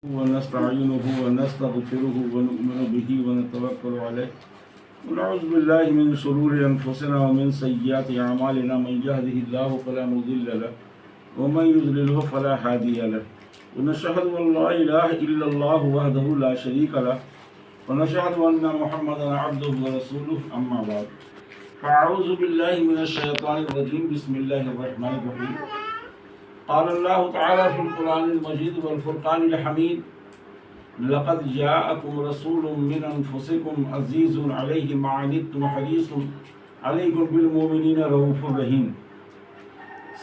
ونستعينه ونستغفره ونؤمن به ونتوكل عليه ونعوذ بالله من شرور أنفسنا ومن سيئات أعمالنا من يهده الله فلا مضل له ومن يضلله فلا هادي له ونشهد أن لا إله إلا الله وحده لا شريك له ونشهد أن محمدا عبده ورسوله أما بعد فأعوذ بالله من الشيطان الرجيم بسم الله الرحمن الرحيم قال الله تعالى في القرآن المجيد والفرقان الحميد لقد جاءكم رسول من أنفسكم عزيز عليه ما عنتم حريص عليكم بالمؤمنين رؤوف رحيم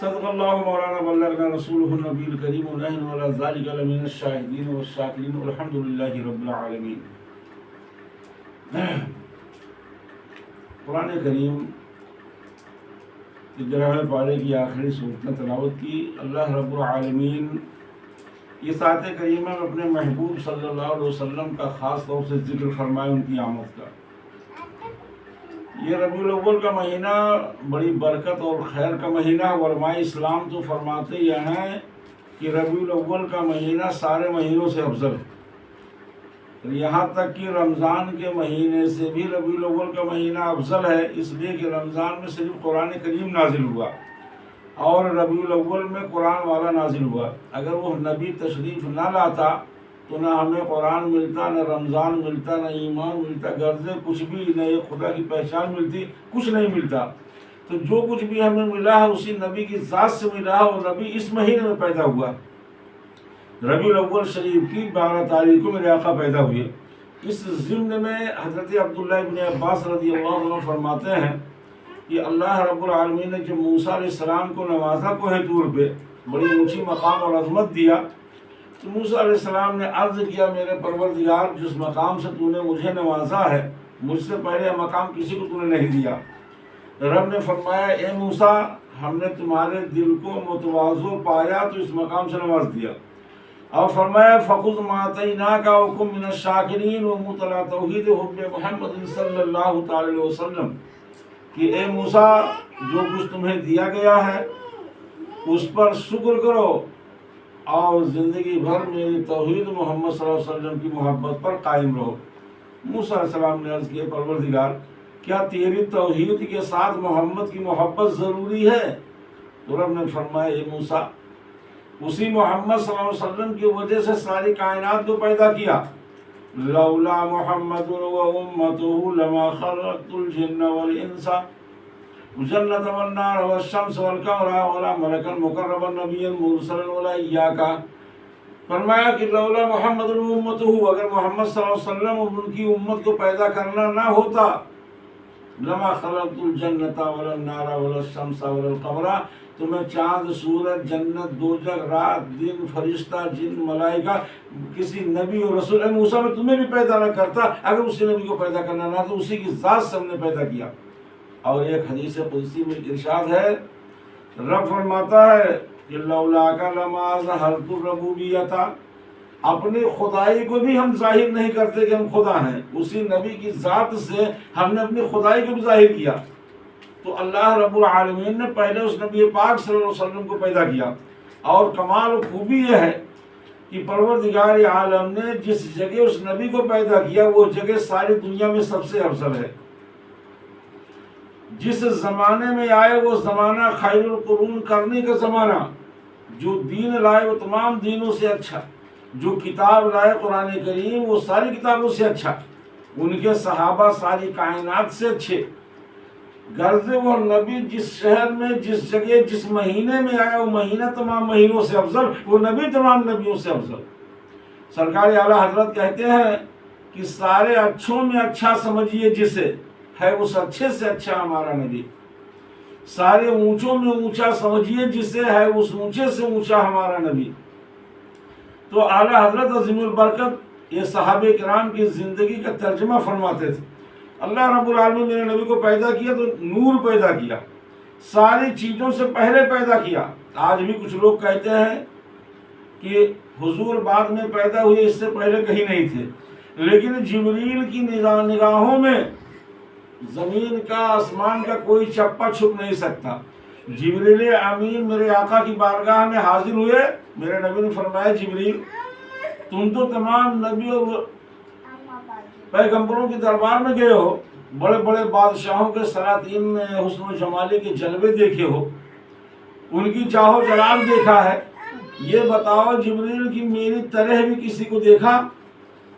صدق الله مولانا بلغنا رسوله النبي الكريم ونحن على ذلك لمن الشاهدين والشاكرين والحمد لله رب العالمين. قرآن کریم گرہ پارے کی آخری صورتیں تلاوت کی. اللہ رب العالمین اس آیت کریمہ میں اپنے محبوب صلی اللہ علیہ وسلم کا خاص طور سے ذکر فرمائے ان کی آمد کا. یہ ربیع الاول کا مہینہ بڑی برکت اور خیر کا مہینہ. علماء اسلام تو فرماتے یہ ہیں کہ ربیع الاول کا مہینہ سارے مہینوں سے افضل ہے. یہاں تک کہ رمضان کے مہینے سے بھی ربیع الاول کا مہینہ افضل ہے، اس لیے کہ رمضان میں صرف قرآن کریم نازل ہوا اور ربیع الاول میں قرآن والا نازل ہوا. اگر وہ نبی تشریف نہ لاتا تو نہ ہمیں قرآن ملتا، نہ رمضان ملتا، نہ ایمان ملتا، غرض کچھ بھی نہ یہ خدا کی پہچان ملتی، کچھ نہیں ملتا. تو جو کچھ بھی ہمیں ملا ہے اسی نبی کی ذات سے ملا ہے اور نبی اس مہینے میں پیدا ہوا. ربیع الاول شریف کی 12 تاریخ کو میرے آقا پیدا ہوئے. اس ضمن میں حضرت عبداللہ ابن عباس رضی اللہ عنہ فرماتے ہیں کہ اللہ رب العالمین نے جب موسیٰ علیہ السلام کو نوازا کوہ طور پہ، بڑی اونچی مقام اور عظمت دیا، تو موسیٰ علیہ السلام نے عرض کیا میرے پروردگار جس مقام سے تو نے مجھے نوازا ہے مجھ سے پہلے مقام کسی کو تو نے نہیں دیا. رب نے فرمایا اے موسیٰ ہم نے تمہارے دل کو متواضع پایا تو اس مقام سے نواز دیا. اور فرمایا فخذ ما آتیناک وکن من الشاکرین ومطلع توحید حب محمد صلی اللہ تعالی علیہ وسلم کہ اے موسیٰ جو کچھ تمہیں دیا گیا ہے اس پر شکر کرو اور زندگی بھر میری توحید محمد صلی اللہ علیہ وسلم کی محبت پر قائم رہو. موسیٰ علیہ السلام نے عرض کیا پروردگار کیا تیری توحید کے ساتھ محمد کی محبت ضروری ہے؟ تو رب نے فرمایا اے موسیٰ اسی محمد صلی اللہ علیہ وسلم کی وجہ سے ساری کائنات کو پیدا کیا. لولا محمد و امته لما خلقت الجن والانس والجنة والنار والشمس والقمر ولا ملكا مقربا نبيا مرسلا ولا اياك. فرمایا کہ لولا محمد و امته اگر محمد صلی اللہ علیہ وسلم اور ان کی امت کو پیدا کرنا نہ ہوتا لما خلقت الجنة ولا النار ولا الشمس ولا القمر تو میں چاند، سورج، جنت، دوزخ، رات، دن، فرشتہ، جن، ملائکہ، کسی نبی اور رسول موسیٰ میں تمہیں بھی پیدا نہ کرتا اگر اسی نبی کو پیدا کرنا نہ تو اسی کی ذات سے ہم نے پیدا کیا. اور ایک حدیث قدسی میں ارشاد ہے رب فرماتا ہے کہ لولاک لما ظہرت الربوبیۃ اپنی خدائی کو بھی ہم ظاہر نہیں کرتے کہ ہم خدا ہیں، اسی نبی کی ذات سے ہم نے اپنی خدائی کو بھی ظاہر کیا. تو اللہ رب العالمین نے پہلے اس نبی پاک صلی اللہ علیہ وسلم کو پیدا کیا. اور کمال و خوبی یہ ہے کہ پروردگار عالم نے جس جگہ اس نبی کو پیدا کیا وہ جگہ ساری دنیا میں سب سے افضل ہے. جس زمانے میں آئے وہ زمانہ خیر القرون کرنے کا زمانہ، جو دین لائے وہ تمام دینوں سے اچھا، جو کتاب لائے قرآن کریم وہ ساری کتابوں سے اچھا، ان کے صحابہ ساری کائنات سے اچھے. غرض وہ نبی جس شہر میں جس جگہ جس مہینے میں آیا وہ مہینہ تمام مہینوں سے افضل، وہ نبی تمام نبیوں سے افضل. سرکار اعلیٰ حضرت کہتے ہیں کہ سارے اچھوں میں اچھا سمجھیے جسے ہے اس اچھے سے اچھا ہمارا نبی. سارے اونچوں میں اونچا سمجھیے جسے ہے اس اونچے سے اونچا ہمارا نبی. تو اعلیٰ حضرت عظیم البرکت یہ صحابہ کرام کی زندگی کا ترجمہ فرماتے تھے. اللہ رب العالمین میرے نبی کو پیدا کیا تو نور پیدا کیا، ساری چیزوں سے پہلے پیدا کیا. آج بھی کچھ لوگ کہتے ہیں کہ حضور بعد میں پیدا ہوئے، اس سے پہلے کہیں نہیں تھے، لیکن جبریل کی نگاہوں میں زمین کا آسمان کا کوئی چپا چھپ نہیں سکتا. جبریل امین میرے آقا کی بارگاہ میں حاضر ہوئے، میرے نبی نے فرمایا جبریل تم تو تمام نبیوں اور پیغمبروں کے دربار میں گئے ہو، بڑے بڑے بادشاہوں کے سلاطین نے حسن و جمالی کے جلوے دیکھے ہو، ان کی چاہو جلال دیکھا ہے، یہ بتاؤ جبریل کی میری طرح بھی کسی کو دیکھا؟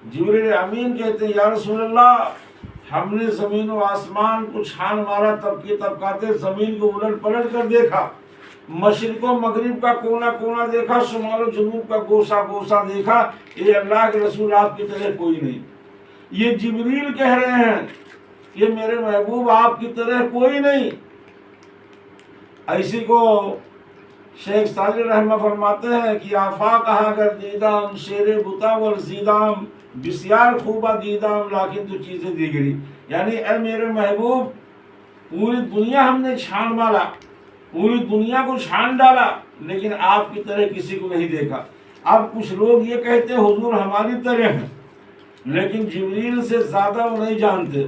جبریل امین کہتے ہیں یا رسول اللہ، ہم نے زمین و آسمان کو چھان مارا، طبقے طبقاتے زمین کو الٹ پلٹ کر دیکھا، مشرق و مغرب کا کونا کونا دیکھا، شمال و جنوب کا گوشہ گوشہ دیکھا، اے اللہ کے رسول آپ کی طرح کوئی نہیں۔ یہ جبریل کہہ رہے ہیں کہ میرے محبوب آپ کی طرح کوئی نہیں۔ ایسی کو شیخ صالح رحمہ فرماتے ہیں کہ آفا کہا کر دیدام شیر بتا ورزیدام بسیار خوبہ دیدام لیکن تو چیزیں دیگری، یعنی اے میرے محبوب پوری دنیا ہم نے چھان مارا، پوری دنیا کو چھان ڈالا، لیکن آپ کی طرح کسی کو نہیں دیکھا۔ اب کچھ لوگ یہ کہتے ہیں حضور ہماری طرح ہیں، لیکن جبریل سے زیادہ وہ نہیں جانتے،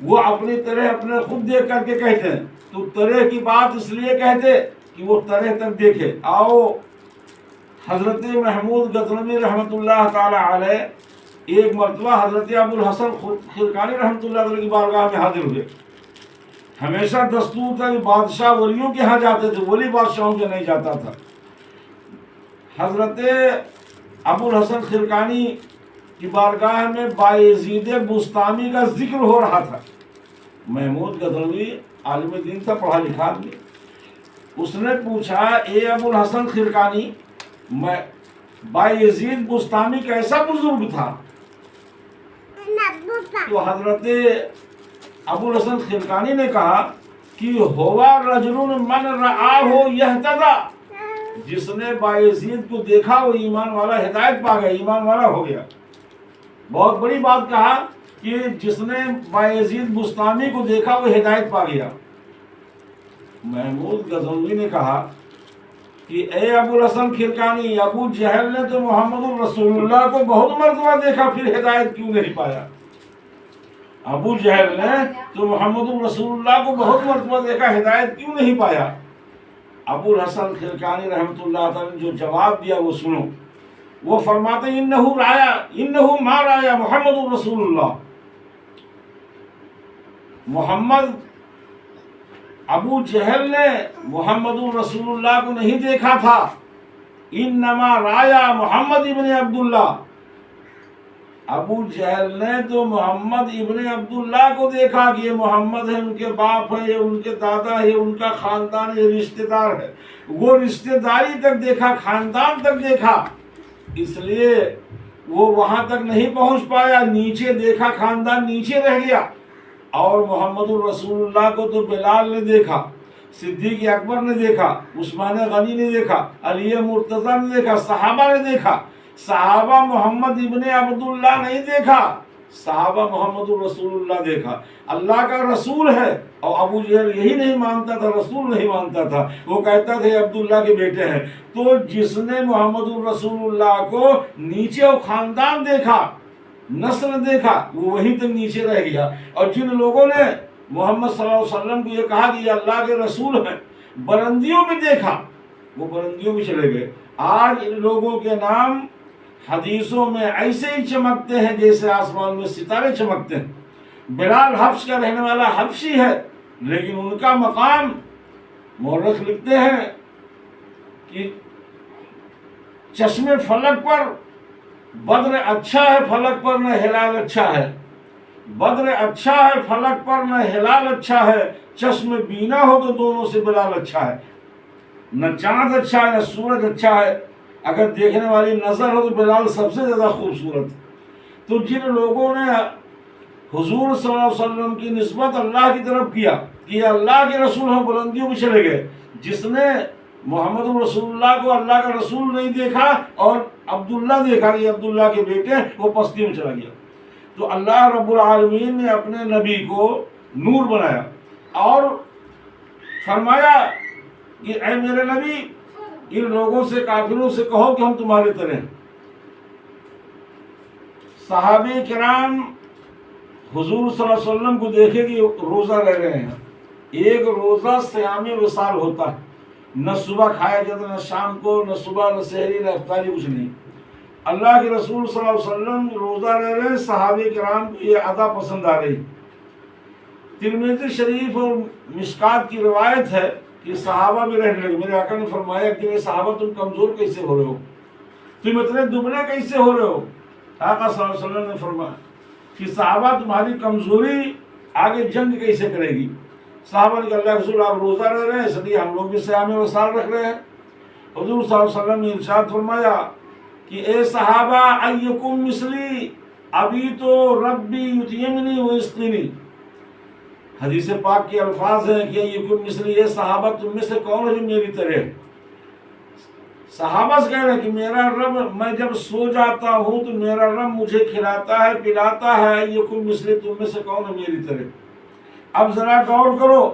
وہ اپنی طرح اپنے خود دیکھ کر کے کہتے ہیں، تو طرح کی بات اس لیے کہتے کہ وہ طرح تک دیکھے۔ آؤ حضرت محمود غزنوی رحمۃ اللہ تعالی علیہ ایک مرتبہ حضرت ابو الحسن خرقانی رحمۃ اللہ علیہ کی بارگاہ میں حاضر ہوئے۔ ہمیشہ دستور تھا کہ بادشاہ ولیوں کے ہاں جاتے تھے، ولی بادشاہوں کے نہیں جاتا تھا۔ حضرت ابو الحسن خرقانی کی بارگاہ میں بایزید بستامی کا ذکر ہو رہا تھا۔ محمود غزنوی عالم دین تھا، پڑھا لکھا آدمی۔ اس نے پوچھا اے ابو الحسن خرقانی، بایزید بستامی کیسا بزرگ تھا؟ تو حضرت ابو الحسن خرقانی نے کہا کہ ہوا رجل من رآہ یہتدی، جس نے بایزید کو دیکھا وہ ایمان والا، ہدایت پا گیا، ایمان والا ہو گیا۔ بہت بڑی بات کہا کہ جس نے بایزید بستامی کو دیکھا وہ ہدایت پا گیا۔ محمود غزنوی نے کہا کہ اے ابو الحسن خرقانی، ابو جہل نے تو محمد الرسول اللہ کو بہت مرتبہ دیکھا، پھر ہدایت کیوں نہیں پایا؟ ابو جہل نے تو محمد الرسول اللہ کو بہت مرتبہ دیکھا، ہدایت کیوں نہیں پایا؟ ابو الحسن خرقانی رحمۃ اللہ تعالی نے جو جواب دیا وہ سنو۔ وہ فرماتے ہیں انہو ما رایا محمد الرسول اللہ، محمد ابو جہل نے محمد الرسول اللہ کو نہیں دیکھا تھا، انما رایا محمد ابن عبداللہ، ابو جہل نے تو محمد ابن عبداللہ کو دیکھا کہ یہ محمد ہے، ان کے باپ ہے، یہ ان کے دادا ہے، ان کا خاندان ہے، رشتہ دار ہے، وہ رشتہ داری تک دیکھا، خاندان تک دیکھا، اس لیے وہ وہاں تک نہیں پہنچ پایا، نیچے دیکھا، خاندان نیچے رہ گیا۔ اور محمد الرسول اللہ کو تو بلال نے دیکھا، صدیق اکبر نے دیکھا، عثمان غنی نے دیکھا، علی مرتضیٰ نے دیکھا، صحابہ نے دیکھا، صحابہ محمد ابن عبداللہ نہیں دیکھا، صحابہ محمد الرسول اللہ دیکھا۔ اللہ کا رسول ہے، اور ابو جہل یہی نہیں مانتا تھا، رسول نہیں مانتا تھا، وہ کہتا تھا عبداللہ کے بیٹے ہیں۔ تو جس نے محمد الرسول اللہ کو نیچے و خاندان دیکھا، نسل دیکھا، وہ وہیں تک نیچے رہ گیا۔ اور جن لوگوں نے محمد صلی اللہ علیہ وسلم کو یہ کہا کہ یہ اللہ کے رسول ہیں، بلندیوں میں دیکھا، وہ بلندیوں میں چلے گئے۔ آج ان لوگوں کے نام حدیثوں میں ایسے ہی چمکتے ہیں جیسے آسمان میں ستارے چمکتے ہیں۔ بلال حبش کا رہنے والا حبشی ہے، لیکن ان کا مقام، مورخ لکھتے ہیں کہ چشم فلک پر بدر اچھا ہے، فلک پر نہ ہلال اچھا ہے، بدر اچھا ہے، فلک پر نہ ہلال اچھا ہے، چشم بینا ہو تو دونوں سے بلال اچھا ہے۔ نہ چاند اچھا ہے نہ سورج اچھا ہے، اگر دیکھنے والی نظر ہو تو بلال سب سے زیادہ خوبصورت۔ تو جن لوگوں نے حضور صلی اللہ علیہ وسلم کی نسبت اللہ کی طرف کیا کہ یہ اللہ کے رسول ہیں، بلندیوں میں چلے گئے۔ جس نے محمد الرسول اللہ کو اللہ کا رسول نہیں دیکھا اور عبداللہ دیکھا کہ عبداللہ کے بیٹے، وہ پستی میں چلا گیا۔ تو اللہ رب العالمین نے اپنے نبی کو نور بنایا اور فرمایا کہ اے میرے نبی، ان لوگوں سے، کافروں سے کہو کہ ہم تمہارے طرح ہیں۔ صحابہ کرام حضور صلی اللہ علیہ وسلم کو دیکھے کہ روزہ رہ رہے ہیں۔ ایک روزہ صیام وصال ہوتا ہے، نہ صبح کھایا جاتا، نہ شام کو، نہ صبح، نہ سحری، نہ افطاری، کچھ نہیں۔ اللہ کے رسول صلی اللہ علیہ وسلم روزہ رہ رہے ہیں، صحابہ کرام کو یہ ادا پسند آ رہی۔ ترمذی شریف اور مشکات کی روایت ہے کہ صحابہ بھی رہنے لگے۔ میرے آقا نے فرمایا کہ صحابہ تم کمزور کیسے ہو رہے ہو، تم اتنے دبلے کیسے ہو رہے ہو؟ آقا صلی اللہ علیہ وسلم نے فرمایا کہ صحابہ تمہاری کمزوری آگے جنگ کیسے کرے گی؟ صحابہ نے کہا اللہ رسول آپ روزہ رہ رہے ہیں اس لیے ہم لوگ بھی صیام وصال رکھ رہے ہیں۔ حضور صلی اللہ علیہ وسلم نے ارشاد فرمایا کہ اے صحابہ ایکم مثلی ابھی تو ربی یطعمنی و یسقینی۔ حدیث پاک کے الفاظ ہیں کہ ایکم مثلی، اے صحابہ تم میں سے کون ہے جو میری طرح؟ صحابہ سے کہہ رہے ہیں کہ میرا رب، میں جب سو جاتا ہوں تو میرا رب مجھے کھلاتا ہے پلاتا ہے، ایکم مثلی تم میں سے کون ہے میری طرح؟ اب ذرا غور کرو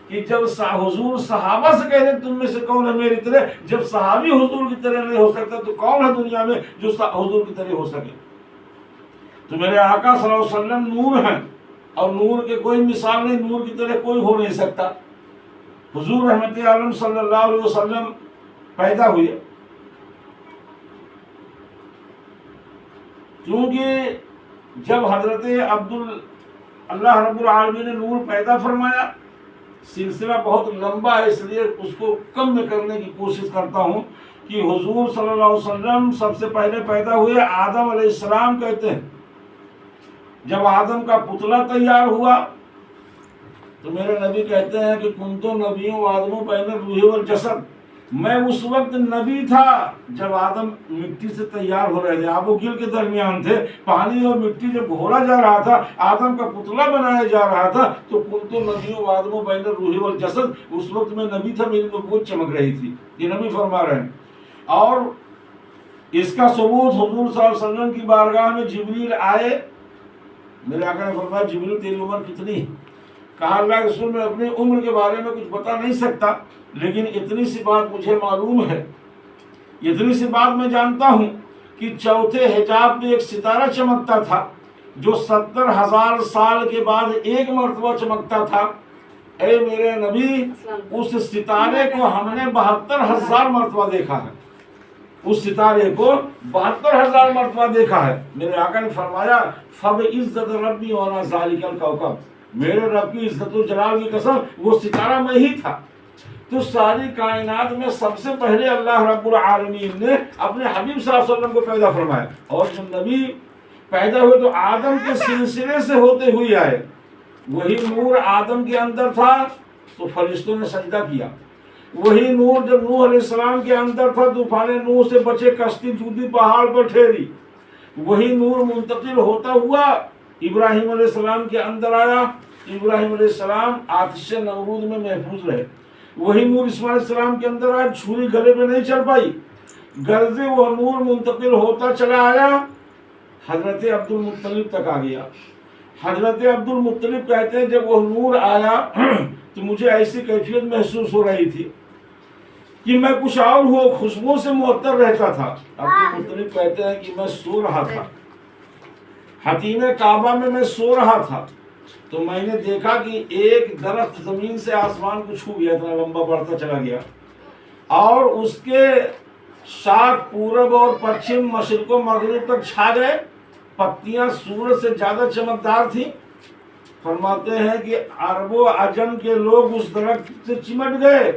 کہ جب حضور صحابہ سے کہہ رہے تم میں سے کون ہے میری طرح، جب صحابی حضور کی طرح نہیں ہو سکتا تو کون ہے دنیا میں جو حضور کی طرح ہو سکے؟ تو میرے آقا صلی اللہ علیہ وسلم نور ہیں، اور نور کے کوئی مثال نہیں، نور کی طرح کوئی ہو نہیں سکتا۔ حضور رحمت عالم صلی اللہ علیہ وسلم پیدا ہوئے کیونکہ جب حضرت اللہ رب العالمین نے نور پیدا فرمایا، سلسلہ بہت لمبا ہے اس لیے اس کو کم میں کرنے کی کوشش کرتا ہوں کہ حضور صلی اللہ علیہ وسلم سب سے پہلے پیدا ہوئے آدم علیہ السلام کہتے ہیں۔ جب آدم کا پتلا تیار ہوا تو میرے نبی کہتے ہیں کہ کنتو نبیوں و آدموں بین الروح والجسد، میں اس وقت نبی تھا جب آدم مٹی سے تیار ہو رہے تھے، آب و گل کے درمیان تھے، پانی اور مٹی جب گھولا جا رہا تھا، آدم کا پتلا بنایا جا رہا تھا، تو کنتو نبیوں و آدموں بین الروح والجسد، اس وقت میں نبی تھا، میری نبوت چمک رہی تھی۔ یہ نبی فرما رہے ہیں۔ اور اس کا ثبوت حضور صلی اللہ علیہ وسلم کی بارگاہ میں جبریل آئے، میرے آقا نے فرمایا جبریل تیری عمر کتنی ہے؟ کہا اللہ کے رسول میں اپنی عمر کے بارے میں کچھ بتا نہیں سکتا، لیکن اتنی سی بات مجھے معلوم ہے، اتنی سی بات میں جانتا ہوں کہ چوتھے حجاب میں ایک ستارہ چمکتا تھا جو 70,000 سال کے بعد ایک مرتبہ چمکتا تھا۔ اے میرے نبی، اس ستارے کو ہم نے 72,000 مرتبہ دیکھا ہے، اس ستارے کو 72,000 مرتبہ دیکھا ہے۔ میرے آقا نے فرمایا فَبِعِزَّتِ رَبِّي وَأَنَا ذَلِكَ الْكَوْكَبُ، میرے رب کی عزت و جلال کی قسم وہ ستارہ میں ہی تھا۔ تو ساری کائنات میں سب سے پہلے اللہ رب العالمین نے اپنے حبیب صلی اللہ علیہ وسلم کو پیدا فرمایا، اور جب نبی پیدا ہوئے تو آدم کے سلسلے سے ہوتے ہوئے آئے۔ وہی نور آدم کے اندر تھا تو فرشتوں نے سجدہ کیا، وہی نور جب نوح علیہ السلام کے اندر تھا طوفان نوح سے بچے، کشتی ٹوٹی پہاڑ پر ٹھہری، وہی نور منتقل ہوتا ہوا ابراہیم علیہ السلام کے اندر آیا، ابراہیم علیہ السلام آتش نمرود میں محفوظ رہے، وہی نور اسماعیل علیہ السلام کے اندر آیا، چھری گلے پہ نہیں چل پائی، گرزے وہ نور منتقل ہوتا چلا آیا، حضرت عبد المطلب تک آ گیا۔ حضرت عبد المطلب کہتے ہیں جب وہ نور آیا تو مجھے ایسی کیفیت محسوس ہو رہی تھی کہ میں کچھ اور ہو، خوشبو سے معطر رہتا تھا۔ عبد المطلب کہتے ہیں کہ میں سو رہا تھا، حتیم کعبہ میں میں سو رہا تھا، تو میں نے دیکھا کہ ایک درخت زمین سے آسمان کو چھو گیا، اتنا لمبا بڑھتا چلا گیا، اور اس کے شاخ پورب اور پچھم، مشرق و مغرب تک چھا گئے، پتیاں سورج سے زیادہ چمکدار تھیں۔ فرماتے ہیں کہ عرب و عجم کے لوگ اس درخت سے چمٹ گئے،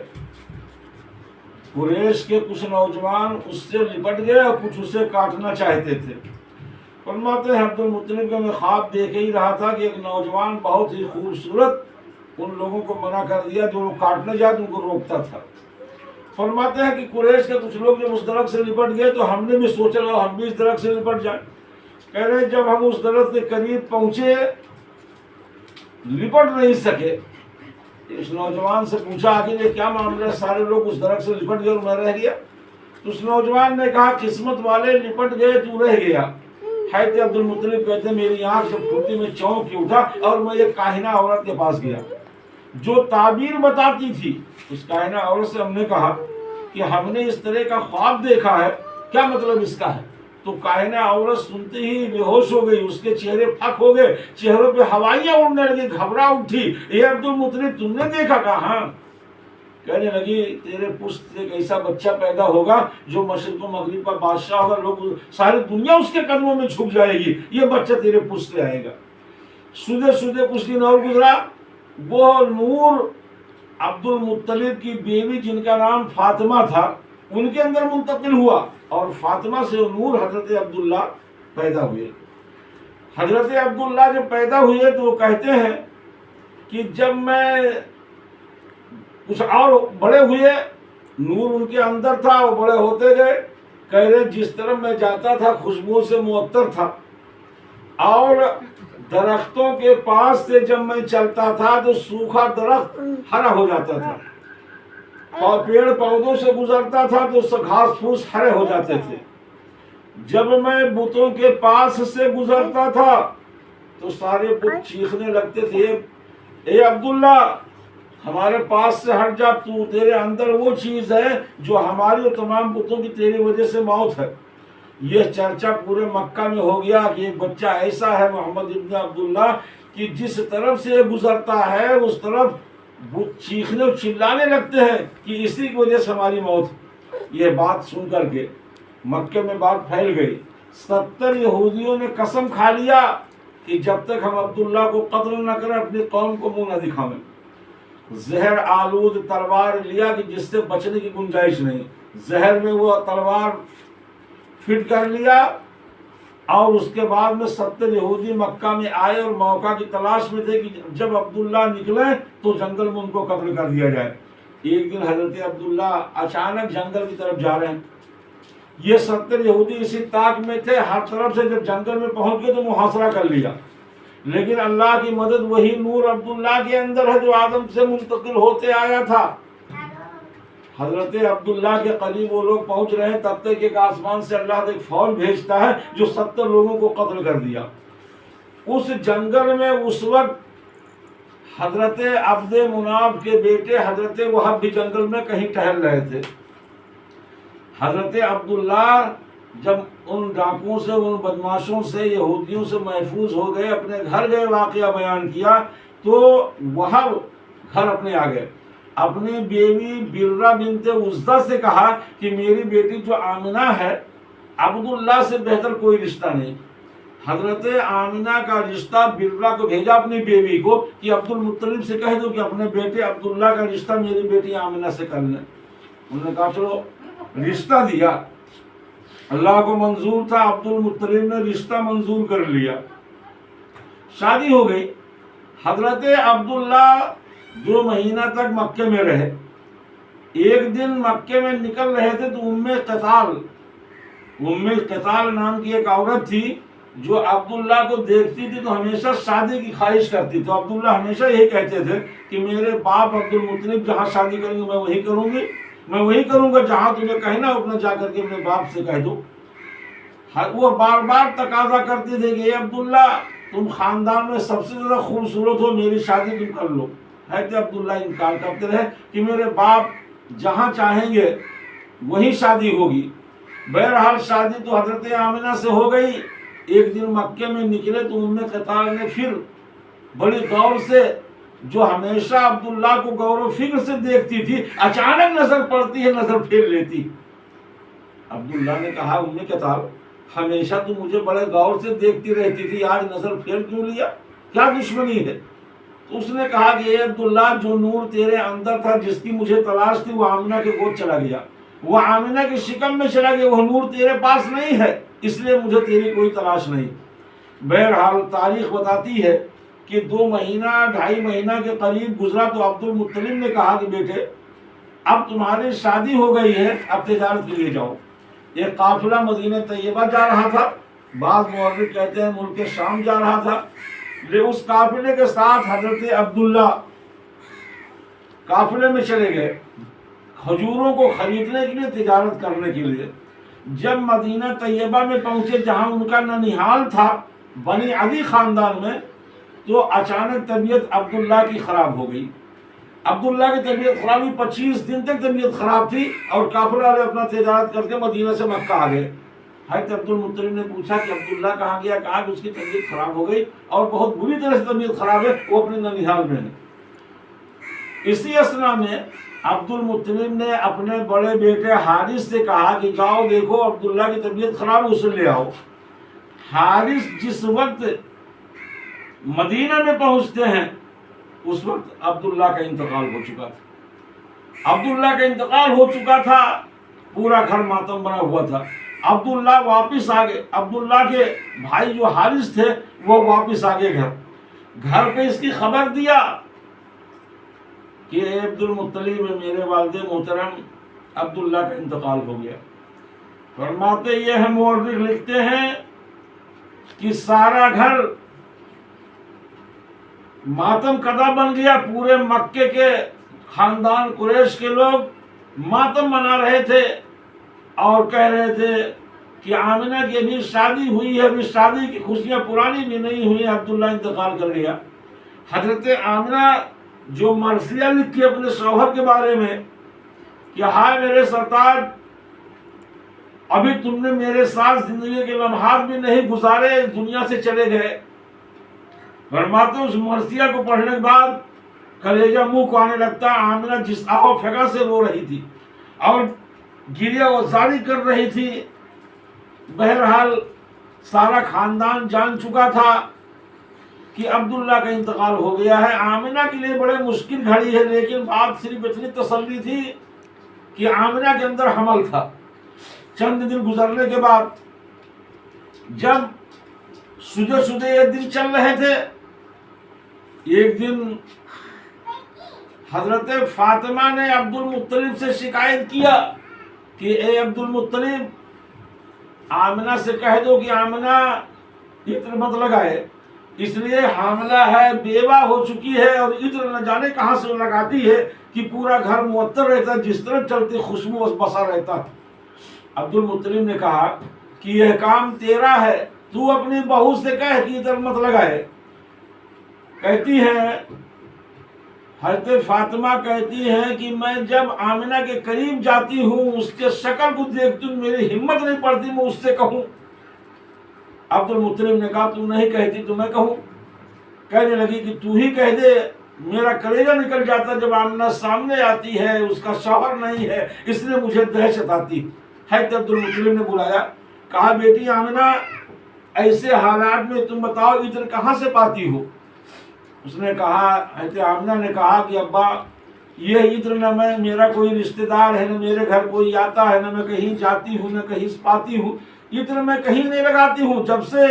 قریش کے کچھ نوجوان اس سے لپٹ گئے اور کچھ اسے کاٹنا چاہتے تھے۔ فرماتے ہیں عبد المطلب کا میں خواب دیکھ ہی رہا تھا کہ ایک نوجوان بہت ہی خوبصورت ان لوگوں کو منع کر دیا جو لوگ کاٹنے جاتے ان کو روکتا تھا۔ فرماتے ہیں کہ قریش کے کچھ لوگ جب اس درخت سے لپٹ گئے تو ہم نے بھی سوچا ہم بھی اس درخت سے لپٹ جائیں۔ کہہ رہے جب ہم اس درخت کے قریب پہنچے لپٹ نہیں سکے، اس نوجوان سے پوچھا آخر یہ کیا معاملہ ہے، سارے لوگ اس درخت سے لپٹ گئے اور میں رہ گیا؟ تو اس نوجوان نے کہا قسمت والے لپٹ گئے تو رہ گیا۔ حضرت عبد المطلب کہتے ہیں میری آنکھ جب کھلتی میں چونک کے اٹھا اور میں ایک کاہنہ عورت کے پاس گیا جو تعبیر بتاتی تھی۔ اس کاہنہ عورت سے ہم نے کہا کہ ہم نے اس طرح کا خواب دیکھا ہے، کیا مطلب اس کا ہے؟ تو کائنہ عورت سنتے ہی بے ہوش ہو گئی، اس کے چہرے پھک ہو گئے، چہروں پہ ہوائیاں اڑنے لگی، گھبرا اٹھی۔ اے عبد المطلب تم نے دیکھا؟ کہا ہاں۔ کہنے لگی تیرے پشت سے ایک ایسا بچہ پیدا ہوگا جو مشرق و مغرب کا بادشاہ ہوگا، لوگ ساری دنیا اس کے قدموں میں جھک جائے گی، یہ بچہ تیرے پشت سے آئے گا۔ سدے کچھ دن اور گزرا، وہ نور عبد المطلب کی بیوی جن کا نام فاطمہ تھا ان کے اندر منتقل ہوا، اور فاطمہ سے نور حضرت عبداللہ پیدا ہوئے۔ حضرت عبداللہ جب پیدا ہوئے تو وہ کہتے ہیں کہ جب میں کچھ اور بڑے ہوئے، نور ان کے اندر تھا، وہ بڑے ہوتے گئے، کہہ رہے جس طرح میں جاتا تھا خوشبو سے معطر تھا، اور درختوں کے پاس سے جب میں چلتا تھا تو سوکھا درخت ہرا ہو جاتا تھا، اور پیڑ پودوں سے گزرتا تھا تو گھاس پھوس ہرے ہو جاتے تھے۔ جب میں بتوں کے پاس سے گزرتا تھا تو سارے بت چیخنے لگتے تھے، اے عبداللہ ہمارے پاس سے ہٹ جا، تو تیرے اندر وہ چیز ہے جو ہماری اور تمام بتوں کی تیری وجہ سے موت ہے۔ یہ چرچا پورے مکہ میں ہو گیا کہ ایک بچہ ایسا ہے محمد ابن عبداللہ کہ جس طرف سے گزرتا ہے اس طرف بت چیخنے اور چلانے لگتے ہیں کہ اسی کی وجہ سے ہماری موت۔ یہ بات سن کر کے مکے میں بات پھیل گئی، 70 یہودیوں نے قسم کھا لیا کہ جب تک ہم عبداللہ کو قتل نہ کریں اپنی قوم کو منہ نہ دکھائیں۔ زہر آلود تلوار لیا کہ جس سے بچنے کی گنجائش نہیں، زہر میں وہ تلوار فٹ کر لیا، اور اس کے بعد میں 70 یہودی مکہ میں آئے اور موقع کی تلاش میں تھے کہ جب عبداللہ نکلے تو جنگل میں ان کو قتل کر دیا جائے۔ ایک دن حضرت عبداللہ اچانک جنگل کی طرف جا رہے ہیں، یہ 70 یہودی اسی طاق میں تھے، ہر طرف سے جب جنگل میں پہنچ گئے تو محاصرہ کر لیا، لیکن اللہ کی مدد وہی نور عبداللہ کے اندر ہے جو آدم سے منتقل ہوتے آیا تھا۔ حضرت عبداللہ کے قریب وہ لوگ پہنچ رہے ہیں، تب تک ایک آسمان سے اللہ ایک فوج بھیجتا ہے جو 70 لوگوں کو قتل کر دیا۔ اس جنگل میں اس وقت حضرت عبد مناف کے بیٹے حضرت وہب بھی جنگل میں کہیں ٹہل رہے تھے۔ حضرت عبداللہ جب ان ڈاکوؤں سے، ان بدماشوں سے، یہودیوں سے محفوظ ہو گئے، اپنے گھر گئے، واقعہ بیان کیا تو وہب گھر اپنے آ گئے، اپنی بیوی برہ بنت عزدہ سے کہا کہ میری بیٹی جو آمنہ ہے عبداللہ سے بہتر کوئی رشتہ نہیں۔ حضرت آمنہ کا رشتہ برہ کو بھیجا اپنی بیوی کو کہ عبد المطلب سے کہہ دو کہ اپنے بیٹے عبداللہ کا رشتہ میری بیٹی آمنہ سے کر لیں۔ انہوں نے کہا چلو، رشتہ دیا، اللہ کو منظور تھا، عبد المطلب نے رشتہ منظور کر لیا، شادی ہو گئی۔ حضرت عبداللہ 2 مہینہ تک مکے میں رہے۔ ایک دن مکے میں نکل رہے تھے تو ام قتال نام کی ایک عورت تھی جو عبداللہ کو دیکھتی تھی تو ہمیشہ شادی کی خواہش کرتی، تو عبداللہ ہمیشہ یہی کہتے تھے کہ میرے باپ عبد المطلب جہاں شادی کریں گے میں وہی کروں گی، میں وہی کروں گا جہاں تمہیں کہنا اپنا جا کر کے اپنے باپ سے کہہ دو۔ وہ بار بار تقاضا کرتے تھے کہ اے عبداللہ تم خاندان میں سب سے زیادہ خوبصورت ہو، میری شادی تم کر لو۔ حضرت عبداللہ انکار کرتے رہے کہ میرے باپ جہاں چاہیں گے وہی شادی ہوگی۔ بہرحال شادی تو حضرت آمنہ سے ہو گئی۔ ایک دن مکے میں نکلے تو ام قتال نے پھر بڑی غور سے، جو ہمیشہ عبداللہ کو غور و فکر سے دیکھتی تھی، اچانک نظر پڑتی ہے، نظر پھیر لیتی۔ عبداللہ نے کہا ام قتال ہمیشہ تو مجھے بڑے غور سے دیکھتی رہتی تھی، آج نظر پھیر کیوں لیا، کیا دشمنی ہے؟ تو اس نے کہا کہ اے عبداللہ جو نور تیرے اندر تھا جس کی مجھے تلاش تھی وہ آمنہ کے گود چلا گیا، وہ آمنہ کی شکم میں چلا گیا، وہ نور تیرے پاس نہیں ہے، اس لیے مجھے تیری کوئی تلاش نہیں۔ بہرحال تاریخ بتاتی ہے کہ 2 مہینہ 2.5 مہینہ کے قریب گزرا تو عبد المطلب نے کہا کہ بیٹے اب تمہاری شادی ہو گئی ہے، اب تجارت کے لیے جاؤ۔ ایک قافلہ مدینہ طیبہ جا رہا تھا، بعض مورخ کہتے ہیں ملک شام جا رہا تھا، اس قافلے کے ساتھ حضرت عبداللہ قافلے میں چلے گئے کھجوروں کو خریدنے کے لیے، تجارت کرنے کے لیے۔ جب مدینہ طیبہ میں پہنچے جہاں ان کا ننیحال تھا بنی عدی خاندان میں، تو اچانک طبیعت عبداللہ کی خراب ہو گئی۔ عبداللہ کی طبیعت خراب ہوئی، 25 دن تک طبیعت خراب تھی، اور قافلہ والے اپنا تجارت کر کے مدینہ سے مکہ آ گئے۔ حضرت عبد المطلب نے پوچھا کہ عبداللہ کہاں گیا؟ کہا کہ اس کی طبیعت خراب ہو گئی اور بہت بری طرح سے طبیعت خراب ہے، وہ اپنے ننیحال میں ہے۔ اسی اسنا میں عبد المطلب نے اپنے بڑے بیٹے حارث سے کہا کہ جاؤ دیکھو عبداللہ کی طبیعت خراب ہے، اسے لے آؤ۔ حارث جس وقت مدینہ میں پہنچتے ہیں اس وقت عبداللہ کا انتقال ہو چکا تھا۔ عبداللہ کا انتقال ہو چکا تھا، پورا گھر ماتم بنا ہوا تھا۔ عبداللہ واپس آ گئے، عبداللہ کے بھائی جو حارث تھے وہ واپس آ گئے گھر پہ اس کی خبر دیا کہ اے عبد المطلب، میرے والد محترم عبداللہ کا انتقال ہو گیا۔ فرماتے یہ ہم مورخ لکھتے ہیں کہ سارا گھر ماتم کدا بن گیا، پورے مکے کے خاندان قریش کے لوگ ماتم منا رہے تھے اور کہہ رہے تھے کہ آمنہ کی ابھی شادی ہوئی ہے، ابھی شادی کی خوشیاں پرانی بھی نہیں ہوئی، عبداللہ انتقال کر گیا۔ حضرت آمنہ جو مرثیہ لکھی اپنے شوہر کے بارے میں کہ ہائے میرے سرتاج، ابھی تم نے میرے ساتھ زندگی کے لمحات بھی نہیں گزارے، اس دنیا سے چلے گئے۔ فرماتے اس مرثیہ کو پڑھنے کے بعد کلیجہ منہ کو آنے لگتا۔ آمنہ جس آہ و فغاں سے رو رہی تھی اور گریہ وزاری کر رہی تھی۔ بہرحال سارا خاندان جان چکا تھا کہ عبداللہ کا انتقال ہو گیا ہے۔ آمنہ کے لیے بڑے مشکل گھڑی ہے، لیکن بات صرف اتنی تسلی تھی کہ آمنہ کے اندر حمل تھا۔ چند دن گزرنے کے بعد جب سجے یہ دن چل رہے تھے، ایک دن حضرت فاطمہ نے عبد المطلب سے شکایت کیا کہ اے عبد المطلب، آمنہ سے کہہ دو کہ آمنہ عطر مت لگائے، اس لیے حاملہ ہے، بیوہ ہو چکی ہے، اور عطر نہ جانے کہاں سے لگاتی ہے کہ پورا گھر معطر رہتا ہے، جس طرح چلتی خوشبو بسا رہتا۔ عبد المطلب نے کہا کہ یہ کام تیرا ہے، تو اپنی بہو سے کہہ کہ عطر مت لگائے۔ کہتی ہے حضرت فاطمہ کہتی ہیں کہ میں جب آمنہ کے قریب جاتی ہوں، اس کے شکل کو دیکھتی ہوں، میری ہمت نہیں پڑتی میں اس سے کہوں۔ عبد المطلب نے کہا تو نہیں کہتی تو میں کہوں؟ کہنے لگی کہ تو ہی کہہ دے، میرا کلیجہ نکل جاتا جب آمنہ سامنے آتی ہے، اس کا شوہر نہیں ہے، اس لیے مجھے دہشت آتی۔ حضرت عبد المطلب نے بلایا، کہا بیٹی آمنہ، ایسے حالات میں تم بتاؤ عطر کہاں سے پاتی ہو؟ اس نے کہا، حضرت آمنہ نے کہا کہ ابا یہ عطر نہ میرا کوئی رشتہ دار ہے، نہ میرے گھر کوئی آتا ہے، نہ میں کہیں جاتی ہوں، نہ کہیں پاتی ہوں، عطر میں کہیں نہیں لگاتی ہوں۔ جب سے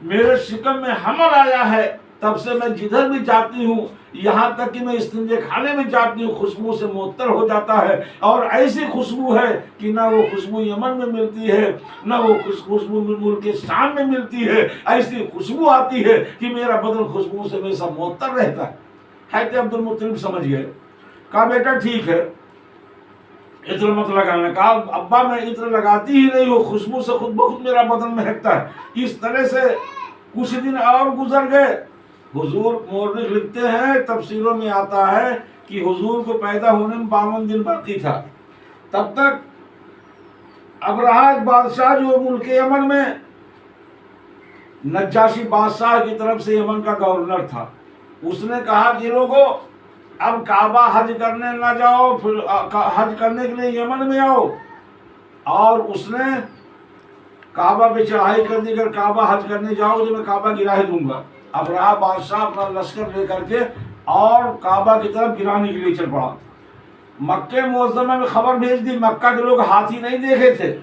میرے شکم میں حمل آیا ہے تب سے میں جدھر بھی جاتی ہوں، یہاں تک کہ میں استنجے خانے میں جاتی ہوں، خوشبو سے معطر ہو جاتا ہے، اور ایسی خوشبو ہے کہ نہ وہ خوشبو یمن میں ملتی ہے، نہ وہ خوشبو ملک شام میں ملتی ہے۔ ایسی خوشبو آتی ہے کہ میرا بدن خوشبو سے ویسا معطر رہتا ہے۔ حضرت عبد المطلب سمجھ گئے، کہا بیٹا ٹھیک ہے، عطر مت لگانا۔ کہا ابا میں عطر لگاتی ہی نہیں ہوں، خوشبو سے خود بخود میرا بدن مہکتا ہے۔ اس طرح سے کچھ دن اور گزر گئے۔ حضور مورخ لکھتے ہیں، تفسیروں میں آتا ہے کہ حضور کو پیدا ہونے میں 52 دن باقی تھا۔ تب تک ابرہہ ایک بادشاہ جو ملک یمن میں نجاشی بادشاہ کی طرف سے یمن کا گورنر تھا، اس نے کہا کہ لوگوں اب کعبہ حج کرنے نہ جاؤ، پھر حج کرنے کے لیے یمن میں آؤ۔ اور اس نے کعبہ پہ چڑھائی کر دی، اگر کعبہ حج کرنے جاؤ تو میں کعبہ گرا ہی دوں گا۔ ابرہہ بادشاہ اپنا لشکر لے کر کے اور کعبہ کی طرف گرانے کے لیے چل پڑا۔ مکہ معظمہ میں خبر بھیج دی، مکہ کے لوگ ہاتھی نہیں دیکھے تھے،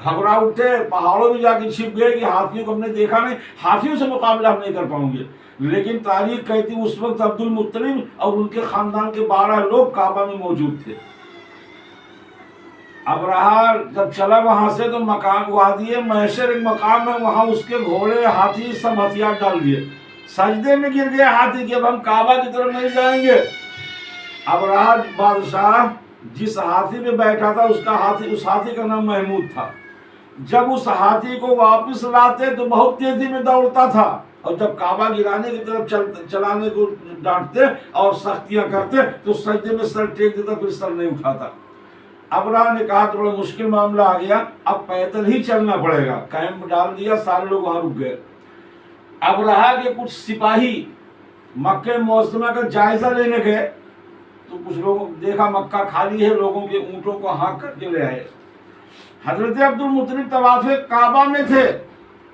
گھبرا اٹھے، پہاڑوں میں جا کے چھپ گئے کہ ہاتھیوں کو ہم نے دیکھا نہیں، ہاتھیوں سے مقابلہ ہم نہیں کر پاؤں گے۔ لیکن تاریخ کہتی اس وقت عبد المطلب اور ان کے خاندان کے 12 لوگ کعبہ میں موجود تھے۔ ابرہہ جب چلا وہاں سے تو مقام وادی محشر ایک مقام ہے، وہاں اس کے گھوڑے ہاتھی سب ہتھیار ڈال دیے، سجدے میں گر گئے ہاتھی کہ اب ہم کعبہ کی طرف نہیں جائیں گے۔ ابرہہ بادشاہ جس ہاتھی پہ بیٹھا تھا اس ہاتھی کا نام محمود تھا۔ جب اس ہاتھی کو واپس لاتے تو بہت تیزی میں دوڑتا تھا، اور جب کعبہ گرانے کی طرف چلانے کو ڈانٹتے اور سختیاں کرتے تو سجدے میں سر ٹیک دیتا، پھر سر نہیں اٹھاتا۔ ابرہہ نے کہا تھوڑا مشکل معاملہ آ گیا، اب پیدل ہی چلنا پڑے گا۔ کیمپ ڈال دیا، سارے لوگ وہاں رک گئے۔ ابرہہ کے کچھ سپاہی مکہ معظمہ کا جائزہ لینے گئے تو کچھ لوگوں دیکھا مکہ خالی ہے، لوگوں کے اونٹوں کو ہانک کر کے لے آئے۔ حضرت عبد المطلب طواف کعبہ میں تھے،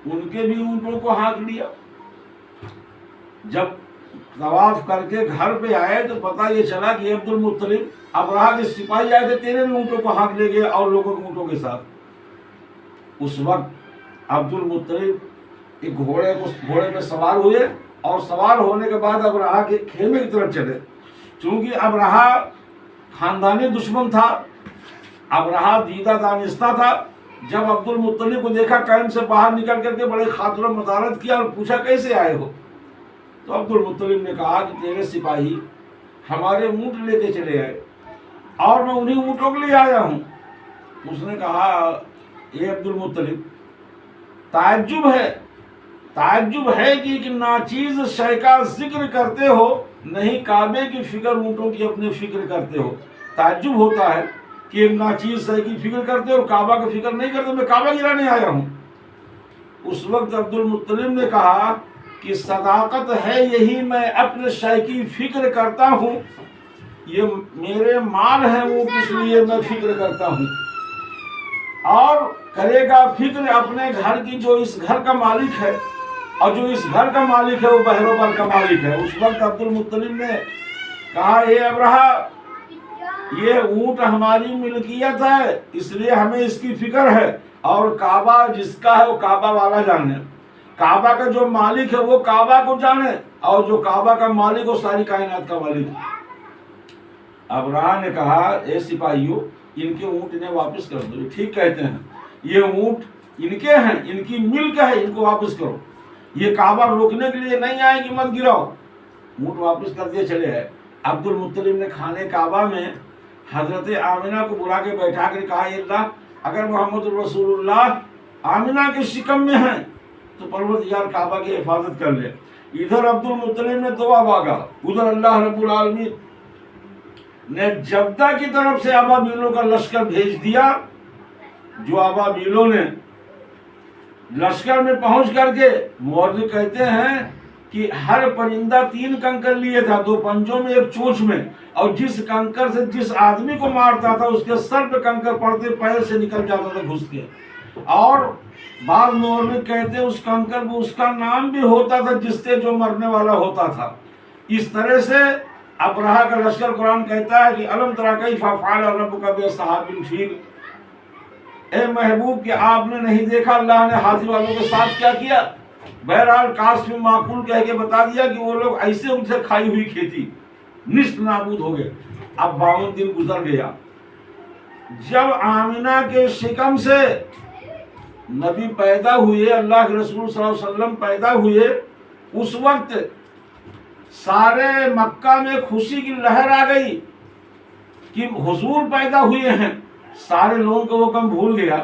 ان کے بھی اونٹوں کو ہانک لیا۔ جب طواف کر کے گھر پہ آئے تو پتہ یہ چلا کہ عبد المطلب ابرہہ کے سپاہی آئے تھے، تیرے بھی اونٹوں کو ہانک لے گئے اور لوگوں کے اونٹوں کے ساتھ۔ اس وقت عبد المطلب ایک گھوڑے پہ سوار ہوئے اور سوار ہونے کے بعد ابرہہ کے خیمے کی طرف چلے۔ چونکہ ابرہہ خاندانی دشمن تھا، ابرہہ دیدہ دانستہ تھا۔ جب عبد المطلب کو دیکھا کیمپ سے باہر نکل کر کے بڑے خاطر و مطالعت کیا اور پوچھا کیسے آئے ہو؟ تو عبد المطلب نے کہا کہ تیرے سپاہی ہمارے اونٹ لے کے چلے آئے اور میں انہیں اونٹوں کے لیے آیا ہوں۔ اس نے کہا اے عبد المطلب، تعجب ہے کہ ایک ناچیز شے کا ذکر کرتے ہو، نہیں کعبے کی فکر اونٹوں کی اپنے فکر کرتے ہو۔ تعجب ہوتا ہے کہ ایک ناچیز شے کی فکر کرتے ہو اور کعبہ کی فکر نہیں کرتے، میں کعبہ گرانے آیا ہوں۔ اس وقت عبد المطلب نے کہا کہ صداقت ہے یہی، میں اپنے شے کی فکر کرتا ہوں، یہ میرے مال ہے وہ کس لیے میں فکر کرتا ہوں، اور کرے گا فکر اپنے گھر کی جو اس گھر کا مالک ہے، اور جو اس گھر کا مالک ہے وہ بحر و بر کا مالک ہے۔ اس وقت عبد المطلب نے کہا اے ابرہہ، یہ اونٹ ہماری ملکیت ہے، اس لیے ہمیں اس کی فکر ہے، اور کعبہ جس کا ہے وہ کعبہ والا جانے، کعبہ کا جو مالک ہے وہ کعبہ کو جانے، اور جو کعبہ کا مالک وہ ساری کائنات کا مالک ہے۔ ابرہہ نے کہا اے سپاہیوں، ان کے اونٹ انہیں واپس کر دو، ٹھیک کہتے ہیں، یہ اونٹ ان کے ہیں، ان کی ملک ہے، ان کو واپس کرو، یہ کعبہ روکنے کے لیے نہیں آئے کہ مت گراؤ۔ اونٹ واپس کر دیے چلے آئے۔ عبد المطلب نے خانے کعبہ میں حضرت آمنہ کو بلا کے بیٹھا کر کہا اے اللہ، اگر محمد الرسول اللہ آمنہ کے شکم میں ہیں تو پروردگار کعبہ کی حفاظت کر لے۔ ادھر عبد المطلب نے دعا مانگا، ادھر اللہ رب العالمین نے جبدہ کی طرف سے ابابیلوں کا لشکر بھیج دیا۔ جو ابابیلوں نے لشکر میں پہنچ کر کے، مورخ کہتے ہیں کہ ہر پرندہ 3 کنکر لیے تھا، 2 پنجوں میں 1 چونچ میں، اور جس کنکر سے جس آدمی کو مارتا تھا اس کے سر پہ کنکر پڑتے پیر سے نکل جاتا تھا گھس کے، اور بعض مورخ کہتے ہیں اس کنکر میں اس کا نام بھی ہوتا تھا جس سے جو مرنے والا ہوتا تھا۔ اس طرح سے ابرہہ کا لشکر، قرآن کہتا ہے کہ الم تری کیف فعل ربک باصحاب الفیل، اے محبوب کہ آپ نے نہیں دیکھا اللہ نے ہاتھی والوں کے ساتھ کیا کیا۔ بہرحال کاشف معقول کہہ کے بتا دیا کہ وہ لوگ ایسے ان سے کھائی ہوئی کھیتی نست نابود ہو گئے۔ اب 52 دن گزر گیا۔ جب آمنہ کے شکم سے نبی پیدا ہوئے، اللہ کے رسول صلی اللہ علیہ وسلم پیدا ہوئے، اس وقت سارے مکہ میں خوشی کی لہر آ گئی کہ حضور پیدا ہوئے ہیں۔ سارے لوگوں کو وہ کم بھول گیا۔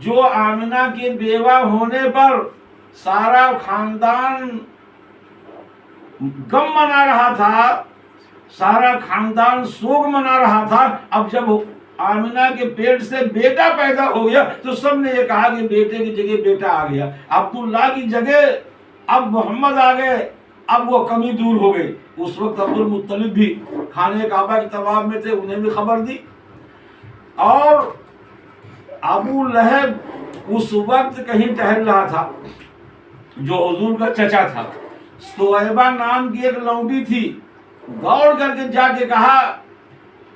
جو آمنہ کے بیوہ ہونے پر سارا خاندان غم منا رہا تھا، سارا خاندان سوگ منا رہا تھا، اب جب آمنہ کے پیٹ سے بیٹا پیدا ہو گیا تو سب نے یہ کہا کہ بیٹے کی جگہ بیٹا آ گیا، عبداللہ کی جگہ اب محمد آ گئے، اب وہ کمی دور ہو گئی۔ اس وقت عبد المطلب بھی خانے کعبہ کے طواف میں تھے، انہیں بھی خبر دی، اور ابو لہب اس وقت کہیں ٹہل رہا تھا، جو حضور کا چچا تھا۔ سویبہ نام کی ایک لونڈی تھی، دوڑ کر کے جا کے کہا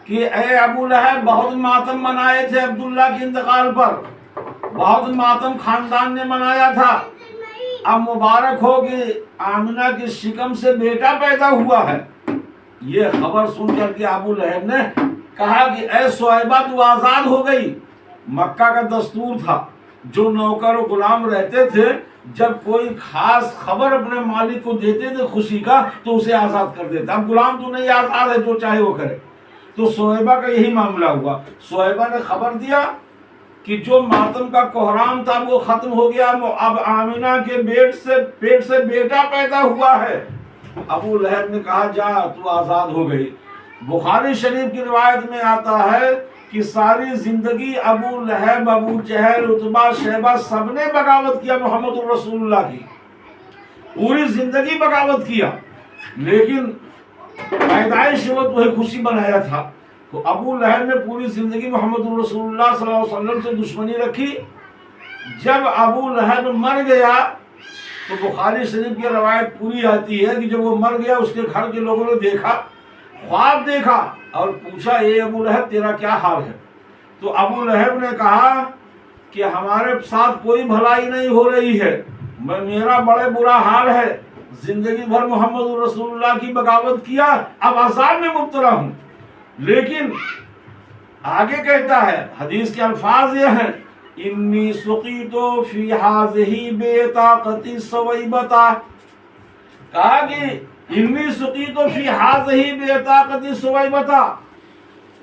کہ اے ابو لہب، بہت ماتم منائے تھے عبداللہ کے انتقال پر، بہت ماتم خاندان نے منایا تھا، اب مبارک ہو کہ آمنہ کی شکم سے بیٹا پیدا ہوا ہے۔ یہ خبر سن کر کے ابو لہب نے کہا کہ اے سویبہ، تو آزاد ہو گئی۔ مکہ کا دستور تھا، جو نوکر و غلام رہتے تھے جب کوئی خاص خبر اپنے مالک کو دیتے تھے خوشی کا تو اسے آزاد کر دیتے۔ اب غلام تو نہیں آزاد ہے، جو چاہے وہ کرے۔ تو سویبہ کا یہی معاملہ ہوا۔ سویبہ نے خبر دیا کہ جو ماتم کا کوہرام تھا وہ ختم ہو گیا، اب آمنہ کے پیٹ سے بیٹا پیدا ہوا ہے۔ ابو لہب نے کہا جا، تو آزاد ہو گئی۔ بخاری شریف کی روایت میں آتا ہے کہ ساری زندگی ابو لہب، ابو جہل، عتبہ، شیبہ سب نے بغاوت کیا محمد الرسول اللہ کی، پوری زندگی بغاوت کیا، لیکن پیدائش کے وقت وہی خوشی منایا تھا. تو ابو لہب نے پوری زندگی محمد رسول اللہ صلی اللہ علیہ وسلم سے دشمنی رکھی. جب ابو لہب مر گیا تو بخاری شریف کی روایت پوری آتی ہے کہ جب وہ مر گیا اس کے گھر کے لوگوں نے دیکھا، خواب دیکھا اور پوچھا اے ابو لہب تیرا کیا حال ہے؟ تو ابو لہب نے کہا کہ ہمارے ساتھ کوئی بھلائی نہیں ہو رہی ہے، میرا بڑے برا حال ہے، زندگی بھر محمد رسول اللہ کی بغاوت کیا، اب عذاب میں مبتلا ہوں. لیکن آگے کہتا ہے، حدیث کے الفاظ یہ ہیں، انی سقیت فی ہذہ بطاقۃ سویبۃ، کہا کہ انی سقیت فی ہذہ بطاقۃ سویبۃ،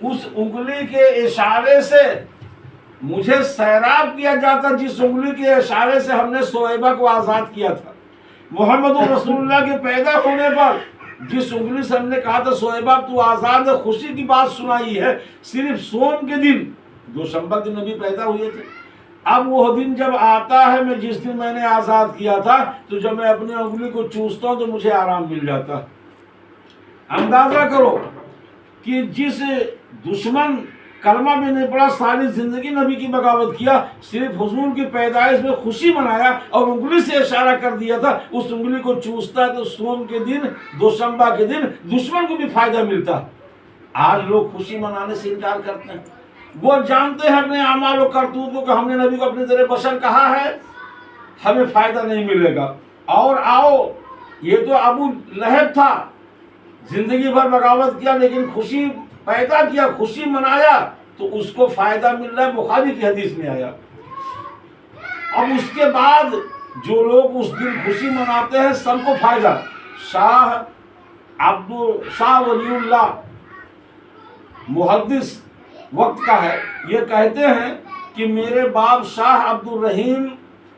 اس انگلی کے اشارے سے مجھے سیراب کیا جاتا جس انگلی کے اشارے سے ہم نے سویبہ کو آزاد کیا تھا. محمد رسول اللہ کے پیدا ہونے پر جس انگلی سے ہم نے کہا تھا سویبہ تو آزاد ہے، خوشی کی بات سنائی ہے، صرف سوم کے دن، دوشنبہ کے نبی پیدا ہوئے تھے. اب وہ دن جب آتا ہے، میں جس دن میں نے آزاد کیا تھا، تو جب میں اپنی انگلی کو چوستا ہوں تو مجھے آرام مل جاتا. اندازہ کرو کہ جس دشمن کلمہ بھی نہیں پڑا، ساری زندگی نبی کی بغاوت کیا، صرف حضور کی پیدائش میں خوشی منایا اور انگلی سے اشارہ کر دیا تھا، اس انگلی کو چوستا ہے تو سوم کے دن، دوشنبہ کے دن دشمن کو بھی فائدہ ملتا. آج لوگ خوشی منانے سے انکار کرتے ہیں. وہ جانتے ہیں اپنے اعمال و کرتوت کو کہ ہم نے نبی کو اپنی طرح بشر کہا ہے، ہمیں فائدہ نہیں ملے گا. اور آؤ، یہ تو ابو لہب تھا، زندگی بھر بغاوت کیا لیکن خوشی پیدا کیا، خوشی منایا تو اس کو فائدہ مل رہا ہے. بخاری کی حدیث میں آیا. اب اس کے بعد جو لوگ اس دن خوشی مناتے ہیں سب کو فائدہ. شاہ ولی اللہ محدث وقت کا ہے، یہ کہتے ہیں کہ میرے باپ شاہ عبد الرحیم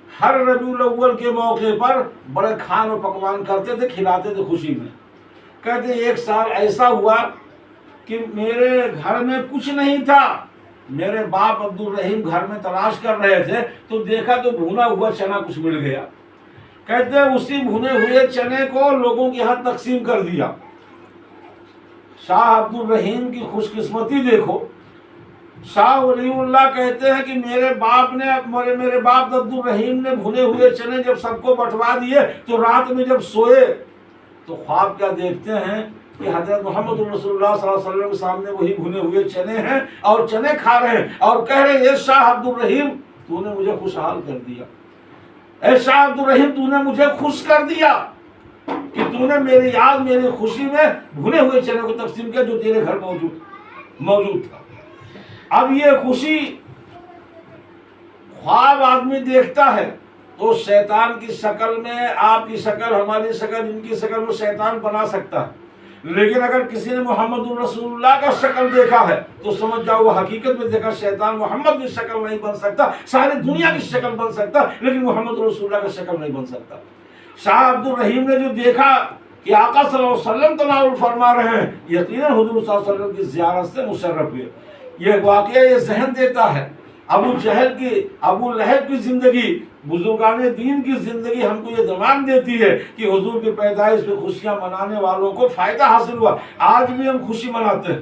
ہر ربیع الاول کے موقع پر بڑے کھان و پکوان کرتے تھے، کھلاتے تھے خوشی میں. کہتے ایک سال ایسا ہوا کہ میرے گھر میں کچھ نہیں تھا، میرے باپ عبد الرحیم گھر میں تلاش کر رہے تھے تو دیکھا تو بھونا ہوا چنا کچھ مل گیا. کہتے ہیں اسی بھونے ہوئے چنے کو لوگوں کے ہاتھ تقسیم کر دیا. شاہ عبد الرحیم کی خوش قسمتی دیکھو. شاہ ولی اللہ کہتے ہیں کہ میرے باپ عبد الرحیم نے بھنے ہوئے چنے جب سب کو بٹوا دیے تو رات میں جب سوئے تو خواب کیا دیکھتے ہیں کہ حضرت محمد رسول اللہ صلی اللہ علیہ وسلم کے سامنے وہی بھنے ہوئے چنے ہیں اور چنے کھا رہے ہیں اور کہہ رہے ہیں اے شاہ عبد الرحیم تو نے مجھے خوشحال کر دیا، اے شاہ عبد الرحیم تو نے مجھے خوش کر دیا کہ تو نے میری یاد میری خوشی میں بھنے ہوئے چنے کو تقسیم کیا جو تیرے گھر موجود تھا. اب یہ خوشی خواب آدمی دیکھتا ہے تو شیطان کی شکل میں، آپ کی شکل، ہماری شکل، ان کی شکل میں شیطان بنا سکتا ہے. لیکن اگر کسی نے محمد رسول اللہ کا شکل دیکھا ہے تو سمجھ جاؤ وہ حقیقت میں دیکھا. شیطان محمد کی شکل نہیں بن سکتا، ساری دنیا کی شکل بن سکتا لیکن محمد رسول اللہ کا شکل نہیں بن سکتا. شاہ عبد الرحیم نے جو دیکھا کہ آقا صلی اللہ علیہ وسلم تناول فرما رہے ہیں، یقیناً حضور صلی اللہ علیہ وسلم کی زیارت سے مشرف ہوئے. یہ واقعہ یہ ذہن دیتا ہے ابو لہب کی زندگی، بزرگان دین کی زندگی ہم کو یہ زمان دیتی ہے کہ حضور کی پیدائش پہ خوشیاں منانے والوں کو فائدہ حاصل ہوا. آج بھی ہم خوشی مناتے ہیں،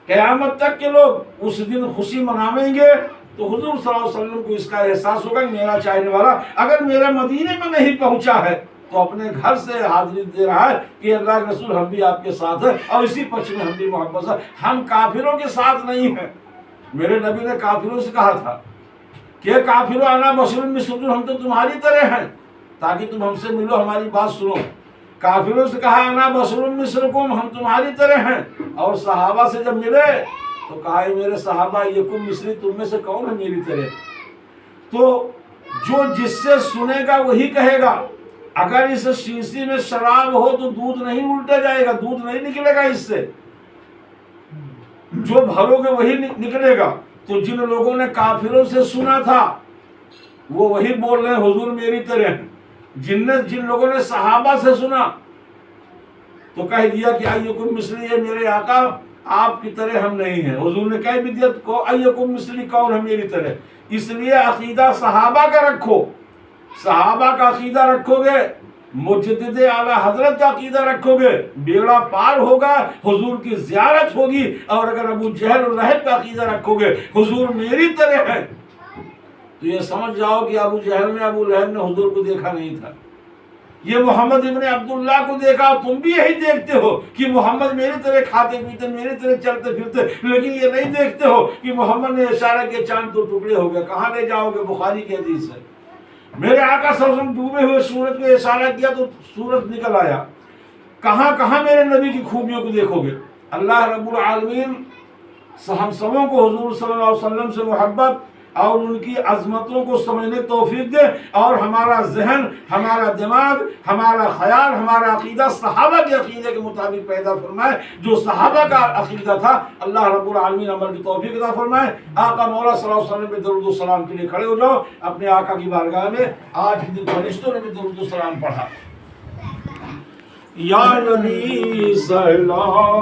قیامت تک کے لوگ اس دن خوشی منائیں گے تو حضور صلی اللہ علیہ وسلم کو اس کا احساس ہوگا کہ میرا چاہنے والا اگر میرے مدینے میں نہیں پہنچا ہے تو اپنے گھر سے حاضری دے رہا ہے کہ اللہ کے رسول ہم بھی آپ کے ساتھ ہیں اور اسی پچھ میں ہم بھی محبت ہے، ہم کافروں کے ساتھ نہیں ہیں. میرے نبی نے کافروں سے کہا تھا کہ کافروں انا بشر مثلکم، ہم تو تمہاری طرح ہیں تاکہ تم ہم سے ملو ہماری بات سنو. کافروں سے کہا انا بشر مثلکم، ہم تمہاری طرح ہیں. اور صحابہ سے جب ملے تو کہا اے میرے صحابہ یکم مثلی، تم میں سے کون ہے میری طرح؟ تو جو جس سے سنے گا وہی کہے گا. اگر اس شیشی میں شراب ہو تو دودھ نہیں الٹا جائے گا، دودھ نہیں نکلے گا اس سے، جو بھرو گے وہی نکلے گا. تو جن لوگوں نے کافروں سے سنا تھا وہ وہی بول رہے ہیں حضور میری طرح ہیں. جن لوگوں نے صحابہ سے سنا تو کہہ دیا کہ ایکم مثلی، یہ میرے آقا آپ کی طرح ہم نہیں ہیں. حضور نے کہہ بھی دیا کو ایکم مثلی، کون ہے میری طرح. اس لیے عقیدہ صحابہ کا رکھو. صحابہ کا عقیدہ رکھو گے مجدد اعلیٰ حضرت کا عقیدہ رکھو گے بیڑا پار ہوگا، حضور کی زیارت ہوگی. اور اگر ابو جہل اور لہب کا عقیدہ رکھو گے حضور میری طرح ہے، تو یہ سمجھ جاؤ کہ ابو جہل نے ابو لہب نے حضور کو دیکھا نہیں تھا. یہ محمد ابن عبداللہ کو دیکھا، تم بھی یہی دیکھتے ہو کہ محمد میری طرح کھاتے پیتے، میری طرح چلتے پھرتے، لیکن یہ نہیں دیکھتے ہو کہ محمد نے اشارہ کے چاند تو ٹکڑے ہو گئے. کہاں لے جاؤ گے؟ بخاری کی حدیث ہے. میرے آقا صلی اللہ علیہ وسلم ڈوبے ہوئے سورج کو اشارہ کیا تو سورج نکل آیا. کہاں کہاں میرے نبی کی خوبیوں کو دیکھو گے؟ اللہ رب العالمین ہم سبوں کو حضور صلی اللہ علیہ وسلم سے محبت اور ان کی عظمتوں کو سمجھنے کی توفیق دے، اور ہمارا ذہن، ہمارا دماغ، ہمارا خیال، ہمارا عقیدہ صحابہ کے عقیدے کے مطابق پیدا فرمائے. جو صحابہ کا عقیدہ تھا اللہ رب العالمین عمل کی توفیق عطا فرمائے. آقا مولا صلی اللہ علیہ وسلم میں درود و سلام کے لیے کھڑے ہو جاؤ اپنے آقا کی بارگاہ میں. آج دن فرشتوں نے بھی درود و سلام پڑھا. یا نبی سلام